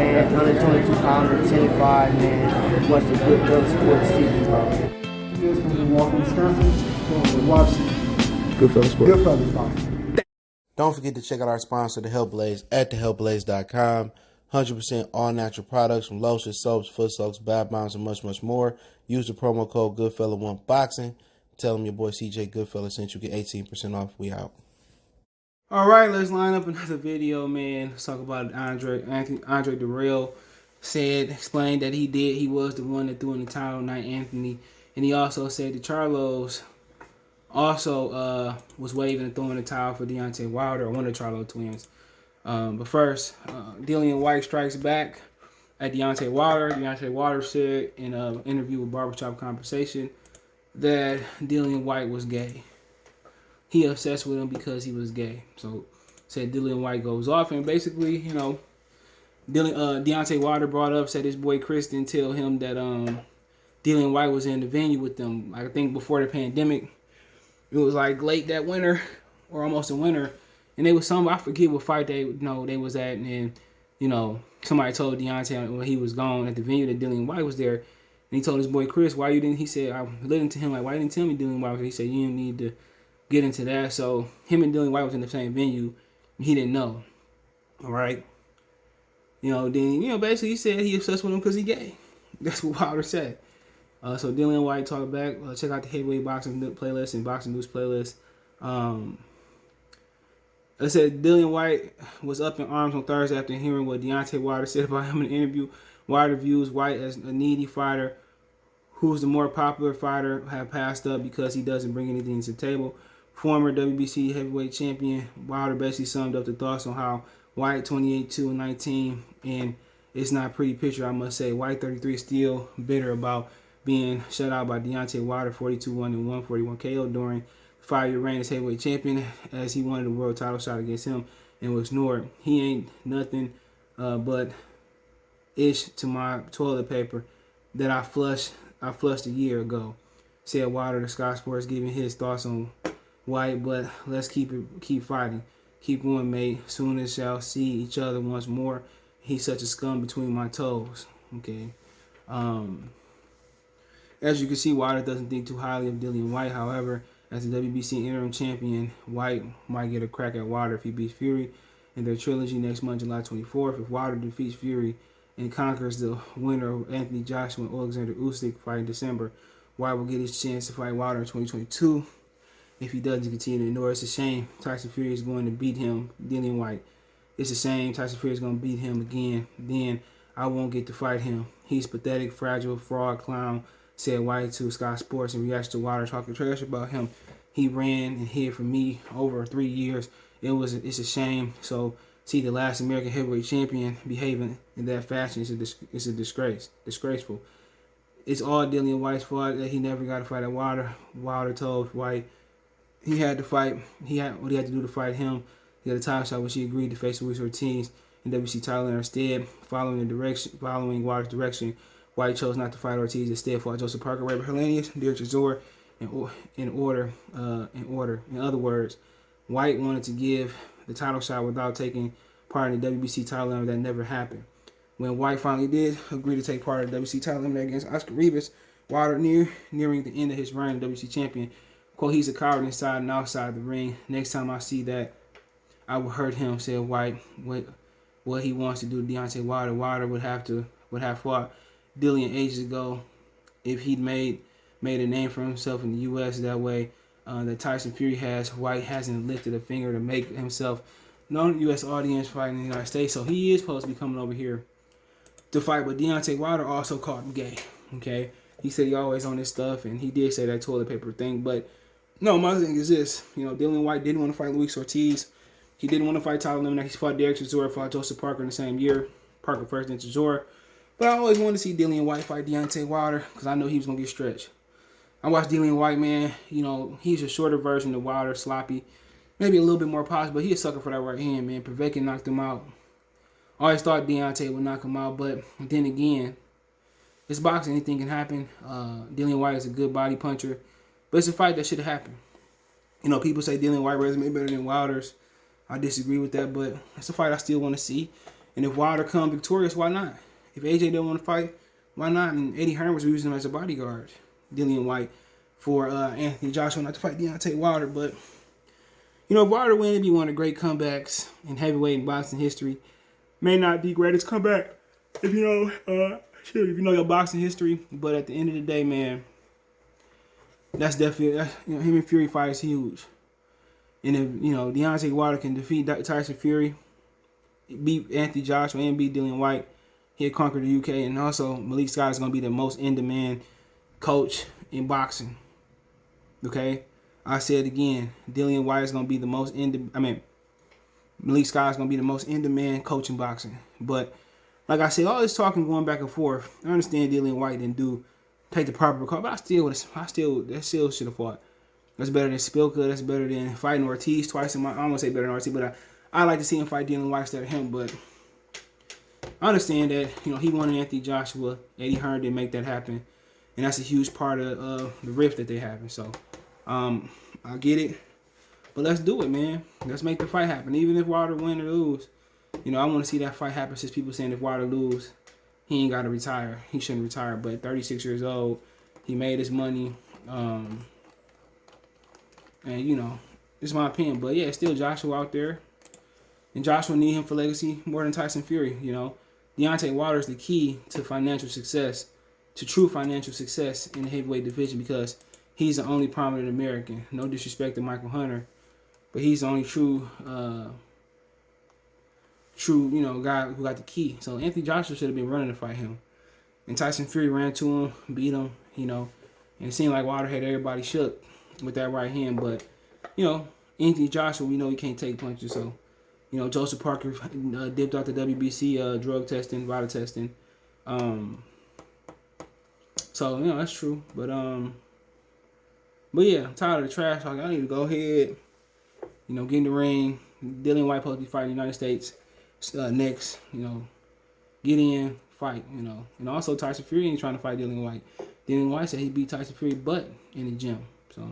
man. 122 pounder, 10-5, man. Watch the Goodfellas Sports TV, bro. You guys come from Walker, Wisconsin. Watch Goodfellas Sports. Goodfellas boxing. Don't forget to check out our sponsor, The Health Blaze, at thehealthblaze.com. 100% all natural products from lotions, soaps, foot soaks, bath bombs, and much, much more. Use the promo code Goodfella1Boxing. Tell them your boy CJ Goodfella sent you. Get 18% off. We out. All right, let's line up another video, man. Let's talk about Andre Dirrell explained that he was the one that threw in the towel, not Anthony. And he also said that Charlos also was waving and throwing the towel for Deontay Wilder, or one of the Charlo twins. But first, Dillian White strikes back at Deontay Wilder. Deontay Wilder said in an interview with Barbershop Conversation that Dillian White was gay. He obsessed with him because he was gay. So said Dillian White goes off, and basically, you know, Deontay Wilder brought up, said his boy Chris didn't tell him that Dillian White was in the venue with them. I think before the pandemic, it was like late that winter or almost in winter, and they was I forget what fight they was at, and then, you know, somebody told Deontay when he was gone at the venue that Dillian White was there, and he told his boy Chris, why you didn't? He said, I listened to him like, why you didn't tell me Dillian White was there? He said, you didn't need to get into that. So him and Dillian White was in the same venue, and he didn't know. All right, then basically he said he obsessed with him because he gay. That's what Wilder said. So Dillian White talked back. Check out the Heavyweight Boxing playlist and Boxing News playlist. I said Dillian White was up in arms on Thursday after hearing what Deontay Wilder said about him in an interview. Wilder views White as a needy fighter who's the more popular fighter, have passed up because he doesn't bring anything to the table. Former WBC heavyweight champion Wilder basically summed up the thoughts on how White 28-2-19, and it's not a pretty picture, I must say. White 33 is still bitter about being shut out by Deontay Wilder 42-1-141 KO during the 5-year reign as heavyweight champion, as he wanted a world title shot against him and was ignored. He ain't nothing but ish to my toilet paper that I flushed a year ago, said Wilder to Sky Sports, giving his thoughts on White. But let's keep fighting. Keep going, mate. Soon as shall see each other once more. He's such a scum between my toes. Okay. As you can see, Wilder doesn't think too highly of Dillian White. However, as the WBC interim champion, White might get a crack at Wilder if he beats Fury in their trilogy next month, July 24th. If Wilder defeats Fury and conquers the winner of Anthony Joshua and Alexander Usyk fight in December, White will get his chance to fight Wilder in 2022. If he doesn't continue to ignore, it's a shame. Tyson Fury is going to beat him, Dillian White. It's a shame. Tyson Fury is going to beat him again. Then I won't get to fight him. He's pathetic, fragile, fraud, clown, said White to Sky Sports in reaction to Wilder talking trash about him. He ran and hid from me over 3 years. It's a shame. So see the last American heavyweight champion behaving in that fashion is a disgrace. Disgraceful. It's all Dillian White's fault that he never got to fight at Wilder. Wilder told White he had to fight. He had what he had to do to fight him. He had a title shot, which he agreed to face Luis Ortiz in WC title. Instead, following Wilder's direction, White chose not to fight Ortiz. Instead, fought Joseph Parker, Ray Hernandez, Derek Chisora, in other words, White wanted to give the title shot without taking part in the WBC title elimination. That never happened. When White finally did agree to take part in the WBC title elimination against Oscar Rivas, Wilder nearing the end of his reign as WBC champion, quote, he's a coward inside and outside the ring. Next time I see that, I will hurt him, said White. What he wants to do to Deontay Wilder, Wilder would have fought Dillian ages ago if he'd made a name for himself in the U.S. that way that Tyson Fury has. White hasn't lifted a finger to make himself known to the U.S. audience fighting in the United States, so he is supposed to be coming over here to fight. But Deontay Wilder also called him gay. Okay, he said he always on this stuff, and he did say that toilet paper thing. But no, my thing is this: Dillian White didn't want to fight Luis Ortiz. He didn't want to fight title elimination. He fought Derek Chisora, fought Joseph Parker in the same year. Parker first, then Chisora. But I always wanted to see Dillian White fight Deontay Wilder because I know he was gonna get stretched. I watched Dillian White, man. He's a shorter version of Wilder, sloppy, maybe a little bit more polished, but he's a sucker for that right hand, man. Povetkin knocked him out. I always thought Deontay would knock him out, but then again, it's boxing. Anything can happen. Dillian White is a good body puncher, but it's a fight that should have happened. People say Dillian White resume better than Wilder's. I disagree with that, but it's a fight I still want to see. And if Wilder come victorious, why not? If AJ didn't want to fight, why not? And Eddie Hearn was using him as a bodyguard, Dillian White, for Anthony Joshua not to fight Deontay Wilder. But, you know, if Wilder win, it'd be one of the great comebacks in heavyweight and boxing history. May not be greatest comeback if you know, if you know your boxing history. But at the end of the day, man, that's definitely, you know, him and Fury fight is huge. And if, you know, Deontay Wilder can defeat Tyson Fury, beat Anthony Joshua, and beat Dillian White, he'll conquer the UK. And also, Malik Scott is going to be the most in-demand coach in boxing. Okay? I said again, Dillian White is going to be the most Malik Scott is going to be the most in-demand coach in boxing. But, like I said, all this talking going back and forth, I understand Dillian White didn't take the proper call, but that still should have fought. That's better than Spilka. That's better than fighting Ortiz twice in my. I don't want to say better than Ortiz, but I like to see him fight Dillian White instead of him. But I understand that, you know, he wanted Anthony Joshua. Eddie Hearn didn't make that happen, and that's a huge part of the rift that they have. And so I get it, but let's do it, man. Let's make the fight happen, even if Wilder win or lose. You know, I want to see that fight happen. Since people saying if Wilder lose, he ain't got to retire. He shouldn't retire. But 36 years old, he made his money. And, you know, it's my opinion. But, yeah, still Joshua out there. And Joshua need him for legacy more than Tyson Fury, you know. Deontay Wilder is the key to financial success, to true financial success in the heavyweight division, because he's the only prominent American. No disrespect to Michael Hunter, but he's the only true, you know, guy who got the key. So Anthony Joshua should have been running to fight him. And Tyson Fury ran to him, beat him, you know. And it seemed like Wilder had everybody shook with that right hand. But, you know, Anthony Joshua, we know he can't take punches. So, you know, Joseph Parker dipped out the WBC drug testing, vital testing. So, you know, that's true. But yeah, I'm tired of the trash talk. I need to go ahead, you know, get in the ring. Dillian White supposed to be fighting the United States next, you know. Get in, fight, you know. And also Tyson Fury ain't trying to fight Dillian White. Dillian White said he beat Tyson Fury butt in the gym. So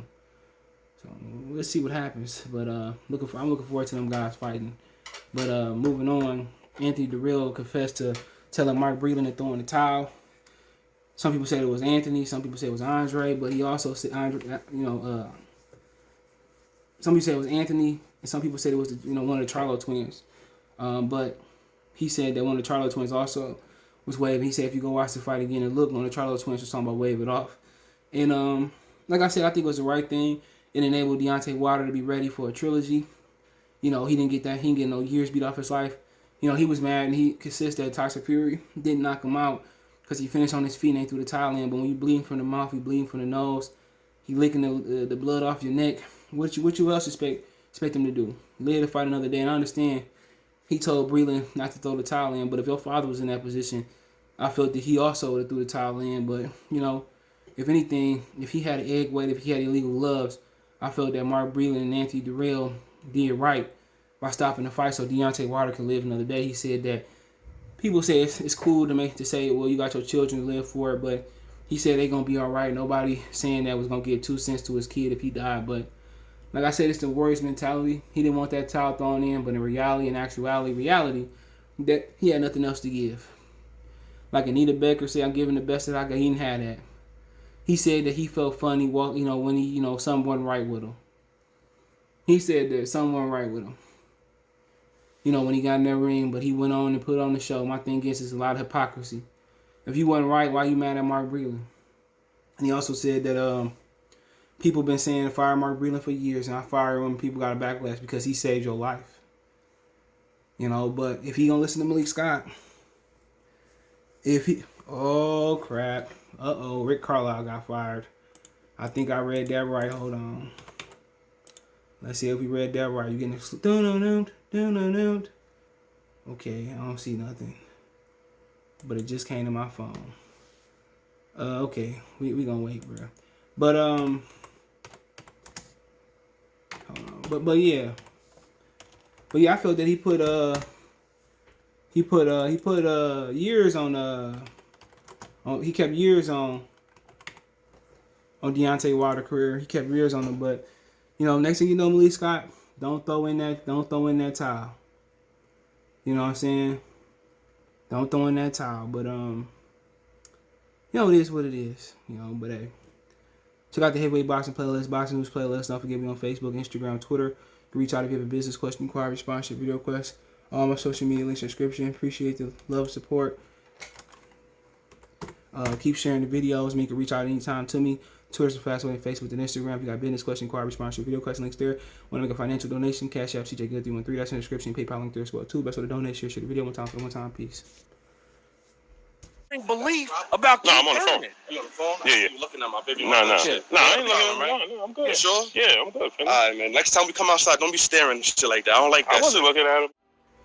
let's see what happens. But I'm looking forward to them guys fighting. But moving on, Anthony Dirrell confessed to telling Mark Breland to throw in the towel. Some people said it was Anthony. Some people said it was Andre. But he also said Andre. You know, some people said it was Anthony, and some people said it was one of the Charlo twins. But he said that one of the Charlo twins also was waving. He said if you go watch the fight again and look, one of the Charlo twins was talking about wave it off. And like I said, I think it was the right thing. It enabled Deontay Wilder to be ready for a trilogy. You know, he didn't get that. He didn't get no years beat off his life. You know, he was mad, and he consists that Tyson Fury didn't knock him out because he finished on his feet and they threw the towel in. But when you bleeding from the mouth, you bleeding from the nose, he licking the blood off your neck. What you else expect him to do? Live to fight another day. And I understand he told Breland not to throw the towel in, but if your father was in that position, I felt that he also would have threw the towel in. But, you know, if anything, if he had an egg weight, if he had illegal gloves, I felt that Mark Breland and Anthony Dirrell did right by stopping the fight so Deontay Wilder could live another day. He said that people say it's cool to say, well, you got your children to live for it, but he said they're going to be all right. Nobody saying that was going to give 2 cents to his kid if he died. But like I said, it's the Warriors mentality. He didn't want that towel thrown in, but in reality, that he had nothing else to give. Like Anita Baker said, I'm giving the best that I got. He didn't have that. He said that he felt funny, when something wasn't right with him. He said that something wasn't right with him. You know, when he got in that ring, but he went on and put on the show. My thing is a lot of hypocrisy. If you wasn't right, why you mad at Mark Breland? And he also said that people been saying to fire Mark Breland for years, and I fire him when people got a backlash because he saved your life. You know, but if he gonna listen to Malik Scott, oh crap. Rick Carlisle got fired. I think I read that right. Hold on. Let's see if we read that right. You getting this? Okay, I don't see nothing. But it just came to my phone. Okay, we gonna wait, bro. But hold on. But yeah. But yeah, I felt that he put years on he kept years on Deontay Wilder's career. He kept years on him, but you know, next thing you know, Malik Scott, don't throw in that towel. You know what I'm saying? don't throw in that towel. But you know, it is what it is. You know, but hey, check out the heavyweight boxing playlist, boxing news playlist. Don't forget me on Facebook, Instagram, Twitter. You can reach out if you have a business question, inquiry, sponsorship, video request. All my social media links in the description. Appreciate the love, support. Keep sharing the videos. You can reach out anytime to me. Twitter's the fast way, Facebook and Instagram. If you got business question, inquiry, sponsorship, video question links there. Want to make a financial donation? Cash App, CJ Good 313. That's in the description. PayPal link there as well too. Best way to donate. Share the video one time. Peace. Belief about I'm on the phone. You on the phone? Yeah. You looking at my video? No, I ain't looking at him. No, I'm good. You sure? Yeah, I'm good. All right, man. Next time we come outside, don't be staring and shit like that. I don't like that. I wasn't looking at him.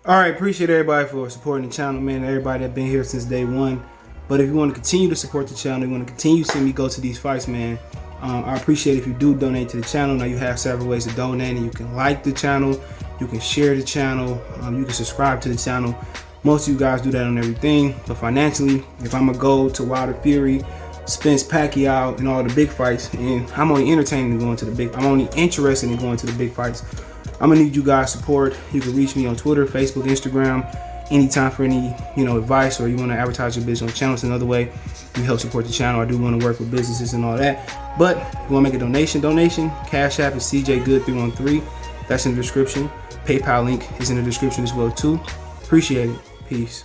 All right, appreciate everybody for supporting the channel, man. Everybody that been here since day one. But if you want to continue to support the channel, you want to continue to see me go to these fights, man, I appreciate if you do donate to the channel. Now you have several ways to donate, and you can like the channel, you can share the channel, you can subscribe to the channel. Most of you guys do that on everything. But financially, if I'm gonna go to Wilder Fury, Spence Pacquiao, and all the big fights, and I'm only interested in going to the big fights, I'm gonna need you guys' support. You can reach me on Twitter, Facebook, Instagram, anytime for any advice, or you want to advertise your business on the channel. It's another way you help support the channel. I do want to work with businesses and all that. But if you want to make a donation, Cash App is CJ Good 313. That's in the description. PayPal link is in the description as well too. Appreciate it. Peace.